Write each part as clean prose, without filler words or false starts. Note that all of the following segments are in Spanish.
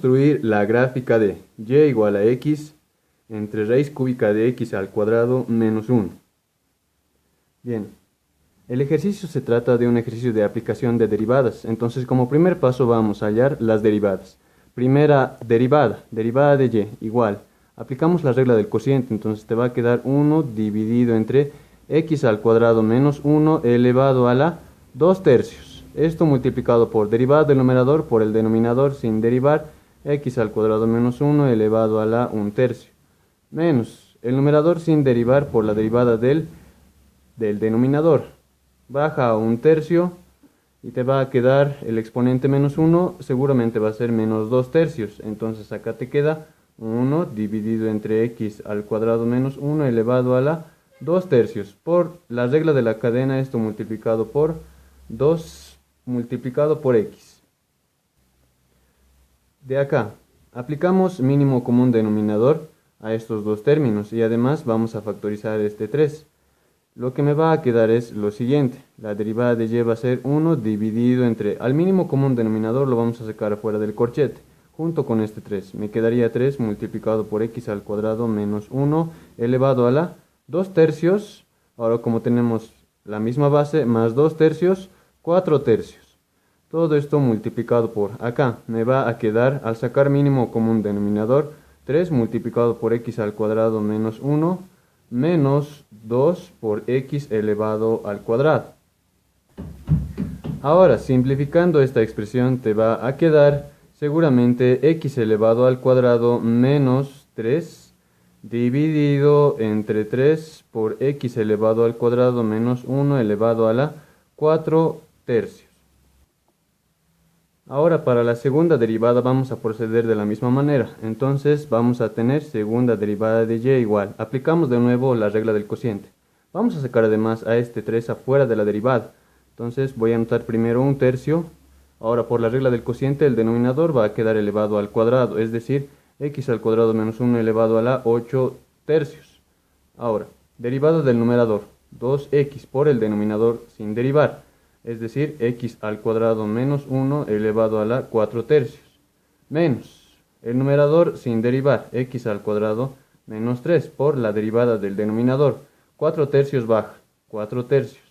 construir la gráfica de y igual a x entre raíz cúbica de x al cuadrado menos 1. Bien, el ejercicio se trata de un ejercicio de aplicación de derivadas. Entonces, como primer paso vamos a hallar las derivadas. Primera derivada, derivada de y igual. Aplicamos la regla del cociente, entonces te va a quedar 1 dividido entre x al cuadrado menos 1 elevado a la 2 tercios. Esto multiplicado por derivada del numerador por el denominador sin derivar, x al cuadrado menos 1 elevado a la 1 tercio. Menos el numerador sin derivar por la derivada del denominador. Baja a 1 tercio y te va a quedar el exponente menos 1, seguramente va a ser menos 2 tercios. Entonces acá te queda 1 dividido entre x al cuadrado menos 1 elevado a la 2 tercios. Por la regla de la cadena, esto multiplicado por 2 multiplicado por x. De acá, aplicamos mínimo común denominador a estos dos términos y además vamos a factorizar este 3. Lo que me va a quedar es lo siguiente, la derivada de y va a ser 1 dividido entre, al mínimo común denominador lo vamos a sacar afuera del corchete, junto con este 3. Me quedaría 3 multiplicado por x al cuadrado menos 1 elevado a la 2 tercios. Ahora como tenemos la misma base, más 2 tercios, 4 tercios. Todo esto multiplicado por acá, me va a quedar, al sacar mínimo común denominador, 3 multiplicado por x al cuadrado menos 1, menos 2 por x elevado al cuadrado. Ahora, simplificando esta expresión, te va a quedar seguramente x elevado al cuadrado menos 3 dividido entre 3 por x elevado al cuadrado menos 1 elevado a la 4 tercios. Ahora para la segunda derivada vamos a proceder de la misma manera. Entonces vamos a tener segunda derivada de y igual. Aplicamos de nuevo la regla del cociente. Vamos a sacar además a este 3 afuera de la derivada. Entonces voy a anotar primero 1 tercio. Ahora por la regla del cociente el denominador va a quedar elevado al cuadrado, es decir, x al cuadrado menos 1 elevado a la 8 tercios. Ahora, derivada del numerador, 2x por el denominador sin derivar, es decir, x al cuadrado menos 1 elevado a la 4 tercios, menos el numerador sin derivar, x al cuadrado menos 3 por la derivada del denominador, 4 tercios baja, 4 tercios.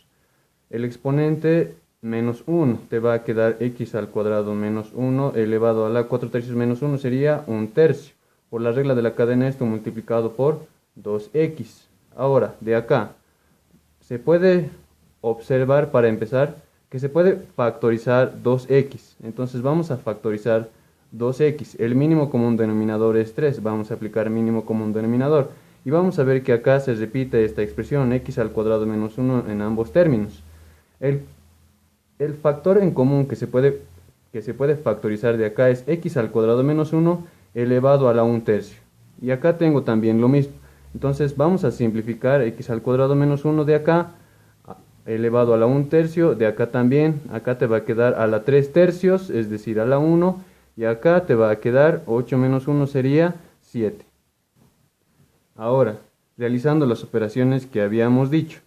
El exponente menos 1 te va a quedar x al cuadrado menos 1 elevado a la 4 tercios menos 1 sería 1 tercio. Por la regla de la cadena esto multiplicado por 2x. Ahora, de acá, se puede observar para empezar que se puede factorizar 2x. Entonces vamos a factorizar 2x. El mínimo común denominador es 3. Vamos a aplicar mínimo común denominador. Y vamos a ver que acá se repite esta expresión, x al cuadrado menos 1 en ambos términos. El factor en común que se puede factorizar de acá es x al cuadrado menos 1 elevado a la 1 tercio. Y acá tengo también lo mismo. Entonces vamos a simplificar x al cuadrado menos 1 de acá elevado a la 1 tercio, de acá también, acá te va a quedar a la 3 tercios, es decir, a la 1, y acá te va a quedar 8 menos 1 sería 7. Ahora, realizando las operaciones que habíamos dicho,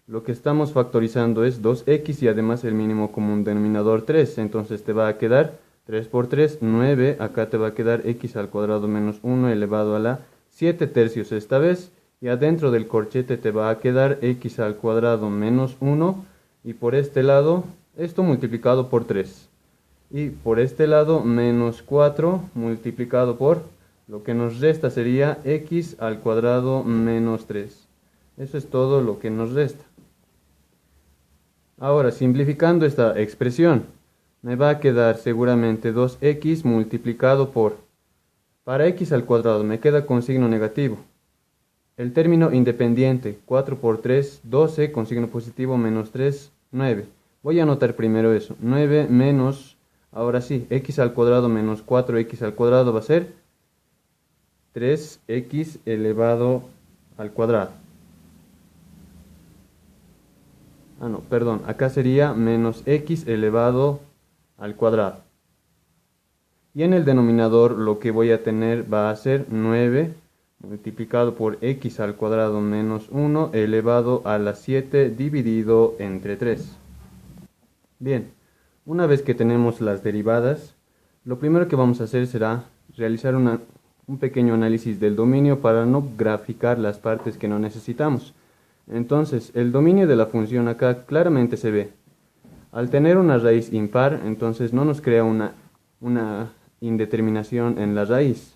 lo que estamos factorizando es 2x y además el mínimo común denominador 3, entonces te va a quedar 3 por 3, 9, acá te va a quedar x al cuadrado menos 1 elevado a la 7 tercios esta vez, y adentro del corchete te va a quedar x al cuadrado menos 1, y por este lado, esto multiplicado por 3, y por este lado menos 4 multiplicado por, lo que nos resta sería x al cuadrado menos 3. Eso es todo lo que nos resta. Ahora, simplificando esta expresión, me va a quedar seguramente 2x multiplicado por, para x al cuadrado me queda con signo negativo. El término independiente, 4 por 3, 12, con signo positivo, menos 3, 9. Voy a anotar primero eso, 9 menos, ahora sí, x al cuadrado menos 4x al cuadrado va a ser 3x elevado al cuadrado. Perdón, acá sería menos x elevado al cuadrado. Y en el denominador lo que voy a tener va a ser 9 multiplicado por x al cuadrado menos 1 elevado a la 7 dividido entre 3. Bien, una vez que tenemos las derivadas, Lo primero que vamos a hacer será realizar un pequeño análisis del dominio para no graficar las partes que no necesitamos. Entonces, el dominio de la función acá claramente se ve. Al tener una raíz impar, entonces no nos crea una indeterminación en la raíz.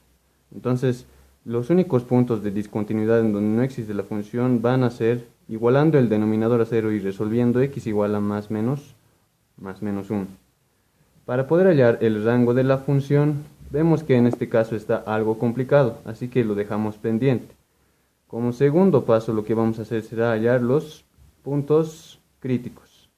Entonces, los únicos puntos de discontinuidad en donde no existe la función van a ser igualando el denominador a 0 y resolviendo x igual a más menos 1. Para poder hallar el rango de la función, vemos que en este caso está algo complicado, así que lo dejamos pendiente. Como segundo paso, lo que vamos a hacer será hallar los puntos críticos.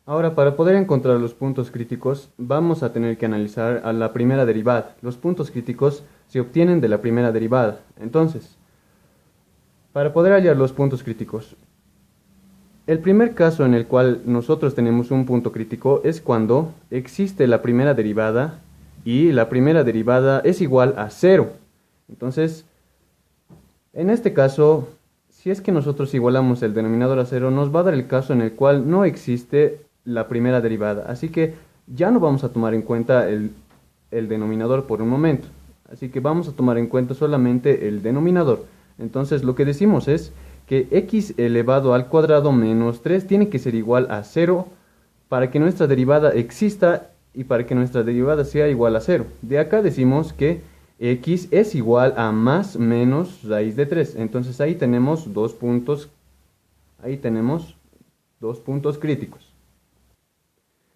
Ahora, para poder encontrar los puntos críticos, vamos a tener que analizar a la primera derivada. Los puntos críticos se obtienen de la primera derivada. Entonces, para poder hallar los puntos críticos, el primer caso en el cual nosotros tenemos un punto crítico es cuando existe la primera derivada y la primera derivada es igual a 0. Entonces, en este caso, si es que nosotros igualamos el denominador a 0, nos va a dar el caso en el cual no existe la primera derivada. Así que ya no vamos a tomar en cuenta el denominador por un momento. Así que vamos a tomar en cuenta solamente el denominador. Entonces, lo que decimos es que x elevado al cuadrado menos 3 tiene que ser igual a 0 para que nuestra derivada exista y para que nuestra derivada sea igual a 0. De acá decimos que x es igual a más menos raíz de 3. Entonces ahí tenemos dos puntos críticos.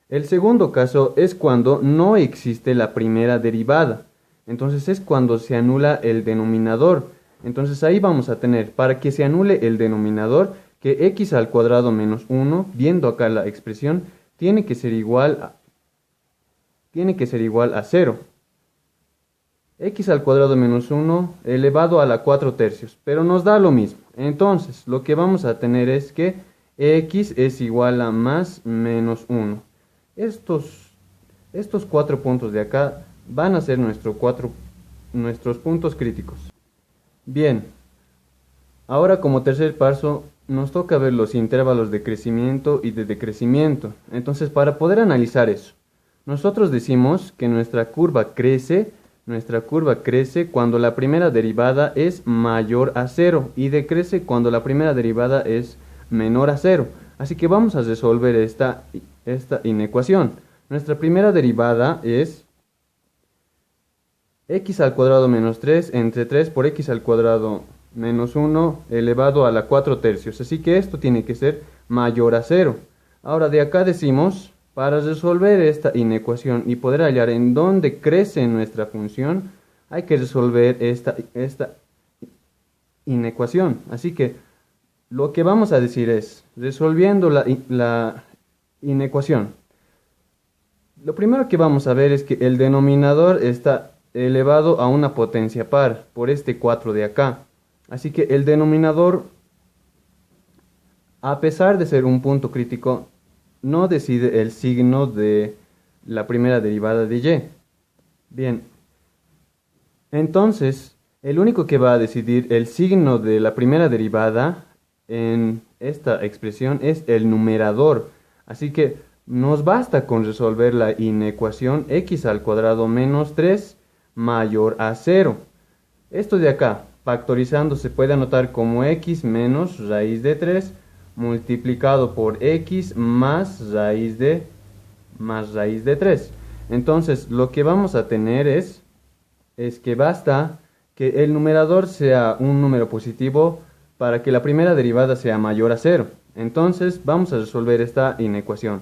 El segundo caso es cuando no existe la primera derivada. Entonces es cuando se anula el denominador. Entonces ahí vamos a tener, para que se anule el denominador, que x al cuadrado menos 1, viendo acá la expresión, tiene que ser igual a 0. X al cuadrado menos 1 elevado a la 4 tercios, pero nos da lo mismo. Entonces, lo que vamos a tener es que x es igual a más menos 1. Estos 4 puntos de acá van a ser nuestros puntos críticos. Bien, ahora como tercer paso nos toca ver los intervalos de crecimiento y de decrecimiento. Entonces, para poder analizar eso, nosotros decimos que nuestra curva crece cuando la primera derivada es mayor a 0 y decrece cuando la primera derivada es menor a 0. Así que vamos a resolver esta inecuación. Nuestra primera derivada es x al cuadrado menos 3 entre 3 por x al cuadrado menos 1 elevado a la 4 tercios. Así que esto tiene que ser mayor a 0. Ahora de acá decimos, para resolver esta inecuación y poder hallar en dónde crece nuestra función, hay que resolver esta inecuación. Así que lo que vamos a decir es, resolviendo la inecuación, lo primero que vamos a ver es que el denominador está elevado a una potencia par por este 4 de acá. Así que el denominador, a pesar de ser un punto crítico, no decide el signo de la primera derivada de y. Bien, entonces el único que va a decidir el signo de la primera derivada en esta expresión es el numerador. Así que nos basta con resolver la inecuación x al cuadrado menos 3 mayor a 0. Esto de acá, factorizando, se puede anotar como x menos raíz de 3 multiplicado por x más raíz de 3. Entonces, lo que vamos a tener es que basta que el numerador sea un número positivo para que la primera derivada sea mayor a 0. Entonces, vamos a resolver esta inecuación.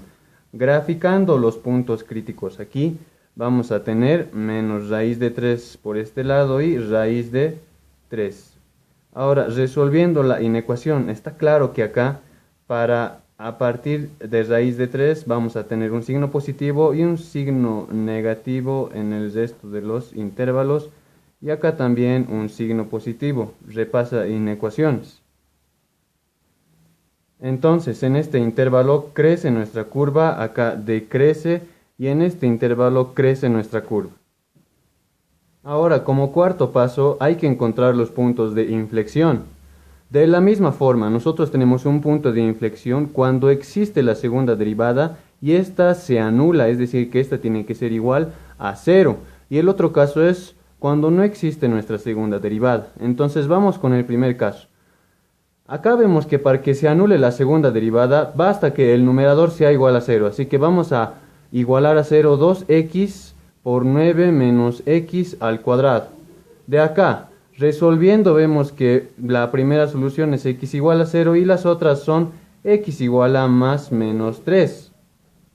Graficando los puntos críticos aquí, vamos a tener menos raíz de 3 por este lado y raíz de 3. Ahora, resolviendo la inecuación, está claro que acá, a partir de raíz de 3, vamos a tener un signo positivo y un signo negativo en el resto de los intervalos. Y acá también un signo positivo. Repasa inecuaciones. Entonces, en este intervalo crece nuestra curva, acá decrece, y en este intervalo crece nuestra curva. Ahora, como cuarto paso, hay que encontrar los puntos de inflexión. De la misma forma, nosotros tenemos un punto de inflexión cuando existe la segunda derivada y esta se anula, es decir, que esta tiene que ser igual a 0. Y el otro caso es cuando no existe nuestra segunda derivada. Entonces vamos con el primer caso. Acá vemos que para que se anule la segunda derivada, basta que el numerador sea igual a 0. Así que vamos a igualar a 0 2x por 9 menos x al cuadrado. De acá, resolviendo, vemos que la primera solución es x igual a 0 y las otras son x igual a más menos 3.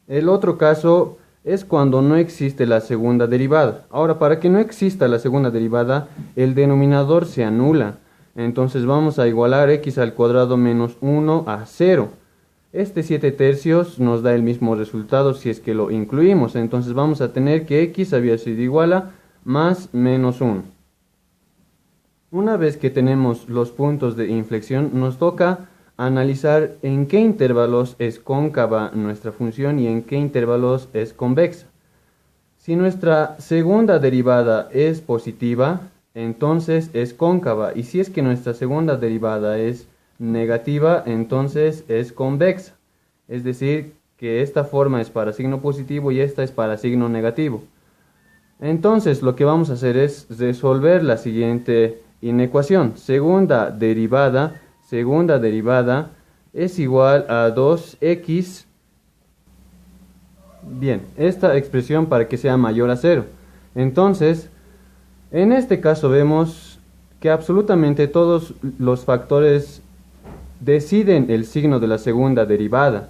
El otro caso es cuando no existe la segunda derivada. Ahora, para que no exista la segunda derivada, el denominador se anula. Entonces vamos a igualar x al cuadrado menos 1 a 0. Este 7 tercios nos da el mismo resultado si es que lo incluimos. Entonces vamos a tener que x había sido igual a más menos 1. Una vez que tenemos los puntos de inflexión, nos toca analizar en qué intervalos es cóncava nuestra función y en qué intervalos es convexa. Si nuestra segunda derivada es positiva, entonces es cóncava, y si es que nuestra segunda derivada es negativa, entonces es convexa. Es decir, que esta forma es para signo positivo y esta es para signo negativo. Entonces lo que vamos a hacer es resolver la siguiente inecuación. Segunda derivada es igual a 2x. Bien, esta expresión para que sea mayor a 0. Entonces, en este caso vemos que absolutamente todos los factores deciden el signo de la segunda derivada.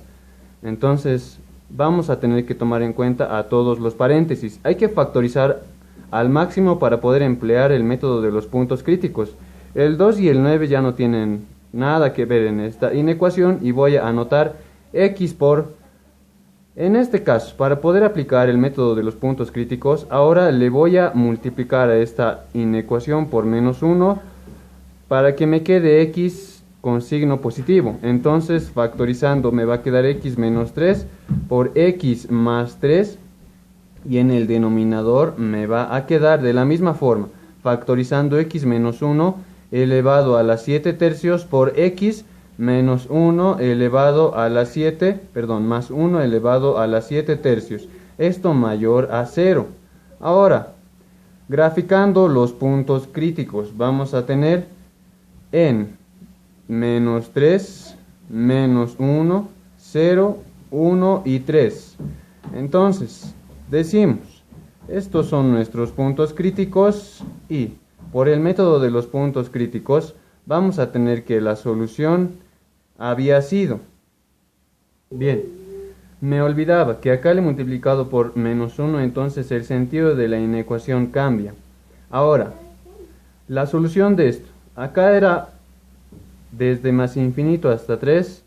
Entonces, vamos a tener que tomar en cuenta a todos los paréntesis. Hay que factorizar al máximo para poder emplear el método de los puntos críticos. El 2 y el 9 ya no tienen nada que ver en esta inecuación y voy a anotar x por... En este caso, para poder aplicar el método de los puntos críticos, ahora le voy a multiplicar a esta inecuación por menos 1 para que me quede x con signo positivo. Entonces, factorizando me va a quedar x menos 3 por x más 3 y en el denominador me va a quedar de la misma forma, factorizando x menos 1 elevado a la 7 tercios por x menos 1 elevado a la 7, más 1 elevado a la 7 tercios. Esto mayor a 0. Ahora, graficando los puntos críticos, vamos a tener en menos 3, menos 1, 0, 1 y 3. Entonces, decimos, estos son nuestros puntos críticos y por el método de los puntos críticos vamos a tener que la solución había sido. Bien, me olvidaba que acá le he multiplicado por menos 1, entonces el sentido de la inecuación cambia. Ahora, la solución de esto, acá era desde más infinito hasta 3,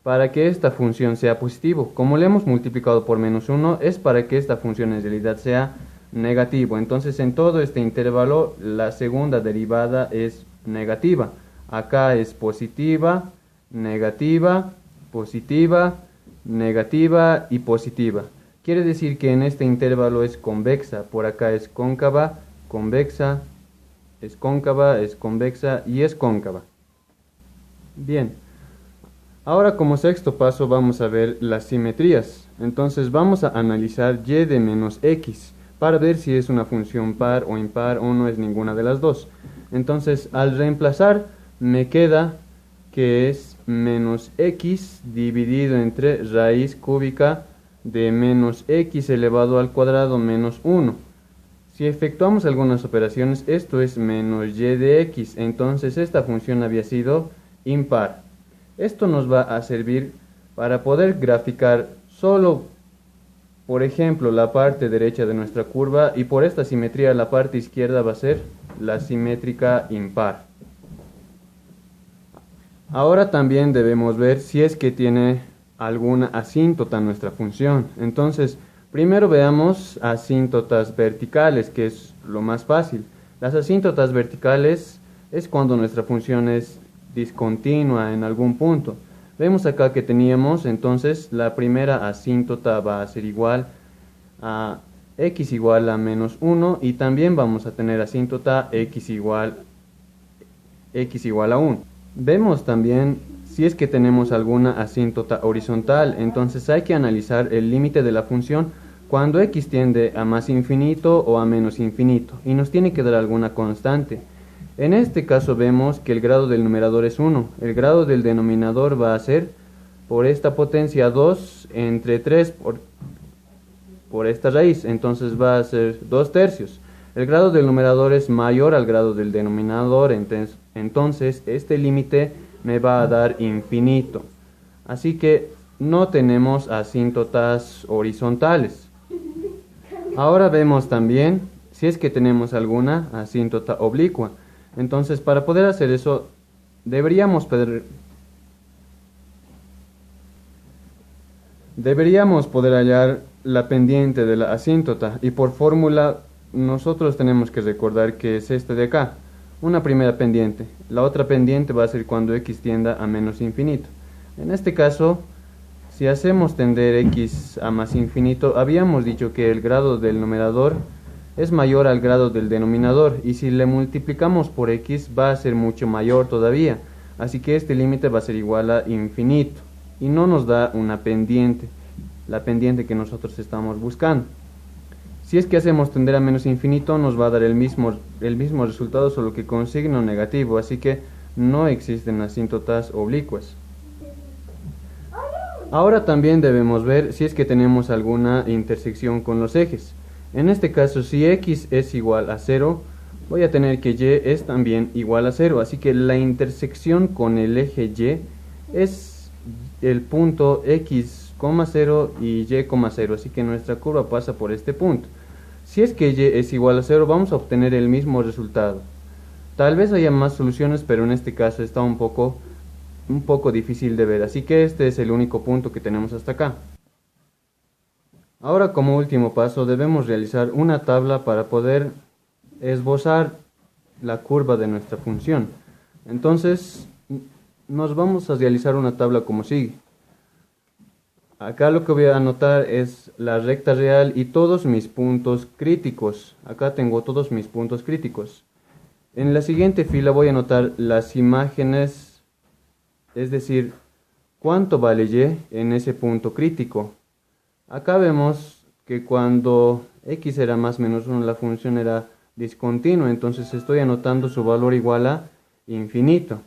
para que esta función sea positivo. Como le hemos multiplicado por menos 1, es para que esta función en realidad sea negativo. Entonces en todo este intervalo la segunda derivada es negativa. Acá es positiva, negativa, positiva, negativa y positiva. Quiere decir que en este intervalo es convexa. Por acá es cóncava, convexa, es cóncava, es convexa y es cóncava. Bien. Ahora como sexto paso vamos a ver las simetrías. Entonces vamos a analizar y de menos x para ver si es una función par o impar o no es ninguna de las dos. Entonces al reemplazar me queda que es menos x dividido entre raíz cúbica de menos x elevado al cuadrado menos 1. Si efectuamos algunas operaciones, esto es menos y de x. Entonces esta función había sido impar. Esto nos va a servir para poder graficar solo, por ejemplo, la parte derecha de nuestra curva y por esta simetría la parte izquierda va a ser la simétrica impar. Ahora también debemos ver si es que tiene alguna asíntota nuestra función. Entonces, primero veamos asíntotas verticales, que es lo más fácil. Las asíntotas verticales es cuando nuestra función es discontinua en algún punto. Vemos acá que teníamos, entonces, la primera asíntota va a ser igual a x igual a menos 1 y también vamos a tener asíntota x igual a 1. Vemos también si es que tenemos alguna asíntota horizontal, entonces hay que analizar el límite de la función cuando x tiende a más infinito o a menos infinito y nos tiene que dar alguna constante. En este caso vemos que el grado del numerador es 1, el grado del denominador va a ser por esta potencia 2 entre 3 por esta raíz, entonces va a ser 2 tercios. El grado del numerador es mayor al grado del denominador, entonces este límite me va a dar infinito. Así que no tenemos asíntotas horizontales. Ahora vemos también si es que tenemos alguna asíntota oblicua. Entonces para poder hacer eso deberíamos poder hallar la pendiente de la asíntota y por fórmula nosotros tenemos que recordar que es este de acá, una primera pendiente. La otra pendiente va a ser cuando x tienda a menos infinito. En este caso, si hacemos tender x a más infinito, habíamos dicho que el grado del numerador es mayor al grado del denominador y si le multiplicamos por x va a ser mucho mayor todavía. Así que este límite va a ser igual a infinito y no nos da una pendiente, la pendiente que nosotros estamos buscando. Si es que hacemos tender a menos infinito nos va a dar el mismo resultado, solo que con signo negativo, así que no existen asíntotas oblicuas. Ahora también debemos ver si es que tenemos alguna intersección con los ejes. En este caso, si x es igual a 0, voy a tener que y es también igual a 0, así que la intersección con el eje y es el punto x, 0 y y, 0, así que nuestra curva pasa por este punto. Si es que y es igual a 0, vamos a obtener el mismo resultado. Tal vez haya más soluciones, pero en este caso está un poco difícil de ver, así que este es el único punto que tenemos hasta acá. Ahora, como último paso, debemos realizar una tabla para poder esbozar la curva de nuestra función. Entonces, nos vamos a realizar una tabla como sigue. Acá lo que voy a anotar es la recta real y todos mis puntos críticos. Acá tengo todos mis puntos críticos. En la siguiente fila voy a anotar las imágenes, es decir, cuánto vale y en ese punto crítico. Acá vemos que cuando x era más menos 1 la función era discontinua, entonces estoy anotando su valor igual a infinito.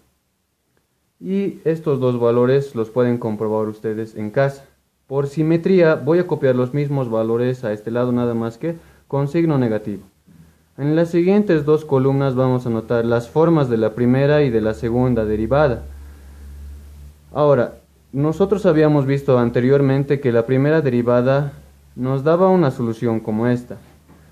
Y estos dos valores los pueden comprobar ustedes en casa. Por simetría voy a copiar los mismos valores a este lado, nada más que con signo negativo. En las siguientes dos columnas vamos a anotar las formas de la primera y de la segunda derivada. Ahora, nosotros habíamos visto anteriormente que la primera derivada nos daba una solución como esta.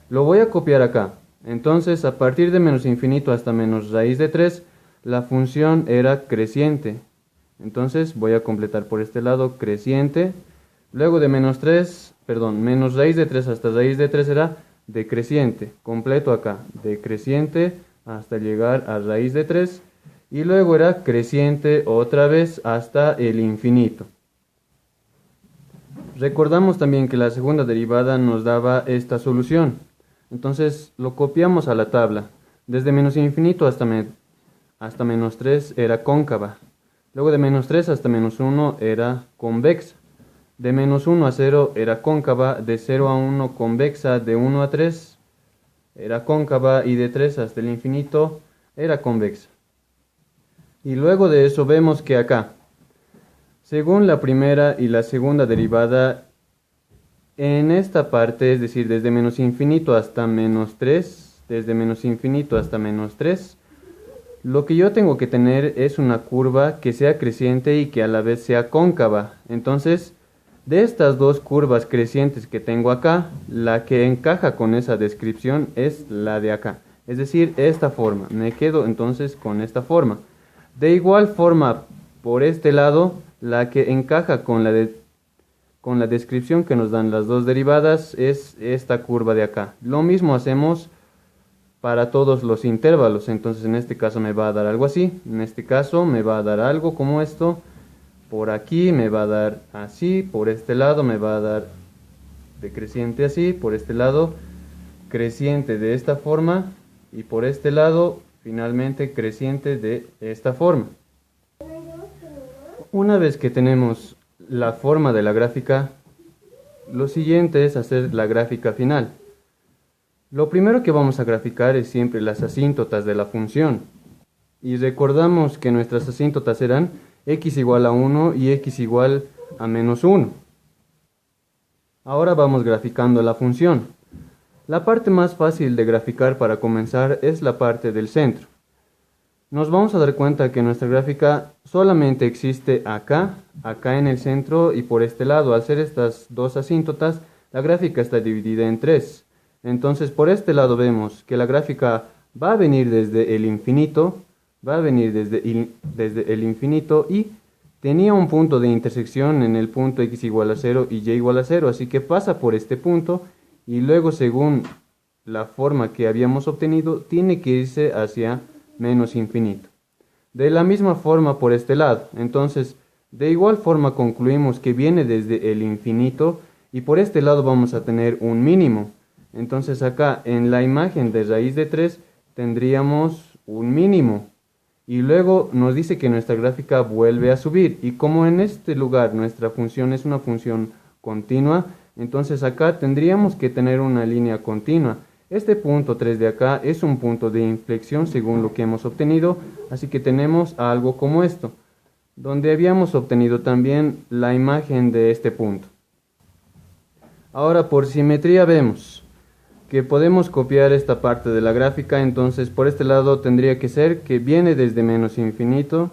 Lo voy a copiar acá. Entonces, a partir de menos infinito hasta menos raíz de 3, la función era creciente. Entonces, voy a completar por este lado creciente. Luego de menos raíz de 3 hasta raíz de 3 era decreciente. Completo acá, decreciente hasta llegar a raíz de 3. Y luego era creciente otra vez hasta el infinito. Recordamos también que la segunda derivada nos daba esta solución. Entonces lo copiamos a la tabla. Desde menos infinito hasta menos 3 era cóncava. Luego de menos 3 hasta menos 1 era convexa. De menos 1 a 0 era cóncava. De 0 a 1 convexa. De 1 a 3 era cóncava. Y de 3 hasta el infinito era convexa. Y luego de eso vemos que acá, según la primera y la segunda derivada, en esta parte, es decir, desde menos infinito hasta menos 3, desde menos infinito hasta menos 3, lo que yo tengo que tener es una curva que sea creciente y que a la vez sea cóncava. Entonces, de estas dos curvas crecientes que tengo acá, la que encaja con esa descripción es la de acá. Es decir, esta forma. Me quedo entonces con esta forma. De igual forma, por este lado, la que encaja con la descripción que nos dan las dos derivadas es esta curva de acá. Lo mismo hacemos para todos los intervalos. Entonces en este caso me va a dar algo así. En este caso me va a dar algo como esto. Por aquí me va a dar así. Por este lado me va a dar decreciente así. Por este lado creciente de esta forma. Y por este lado finalmente creciente de esta forma. Una vez que tenemos la forma de la gráfica, lo siguiente es hacer la gráfica final. Lo primero que vamos a graficar es siempre las asíntotas de la función. Y recordamos que nuestras asíntotas eran x igual a 1 y x igual a menos 1. Ahora vamos graficando la función. La parte más fácil de graficar para comenzar es la parte del centro. Nos vamos a dar cuenta que nuestra gráfica solamente existe acá en el centro y por este lado. Al ser estas dos asíntotas, la gráfica está dividida en tres. Entonces por este lado vemos que la gráfica va a venir desde el infinito, y tenía un punto de intersección en el punto x igual a 0 y y igual a 0, así que pasa por este punto y luego según la forma que habíamos obtenido tiene que irse hacia menos infinito. De la misma forma por este lado, entonces de igual forma concluimos que viene desde el infinito y por este lado vamos a tener un mínimo. Entonces acá en la imagen de raíz de 3 tendríamos un mínimo y luego nos dice que nuestra gráfica vuelve a subir y como en este lugar nuestra función es una función continua, entonces acá tendríamos que tener una línea continua. Este punto 3 de acá es un punto de inflexión según lo que hemos obtenido, así que tenemos algo como esto, donde habíamos obtenido también la imagen de este punto. Ahora por simetría vemos que podemos copiar esta parte de la gráfica, entonces por este lado tendría que ser que viene desde menos infinito,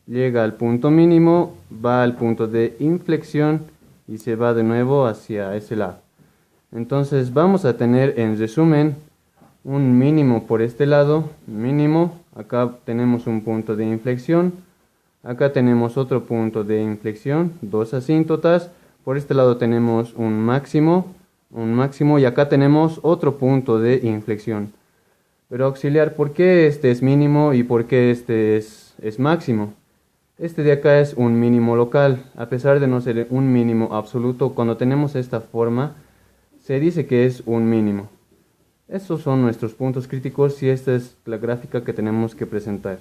llega al punto mínimo, va al punto de inflexión y se va de nuevo hacia ese lado. Entonces vamos a tener en resumen un mínimo por este lado, mínimo, acá tenemos un punto de inflexión, acá tenemos otro punto de inflexión, dos asíntotas, por este lado tenemos un máximo y acá tenemos otro punto de inflexión. Pero auxiliar, ¿por qué este es mínimo y por qué este es máximo? Este de acá es un mínimo local, a pesar de no ser un mínimo absoluto, cuando tenemos esta forma, se dice que es un mínimo. Estos son nuestros puntos críticos y esta es la gráfica que tenemos que presentar.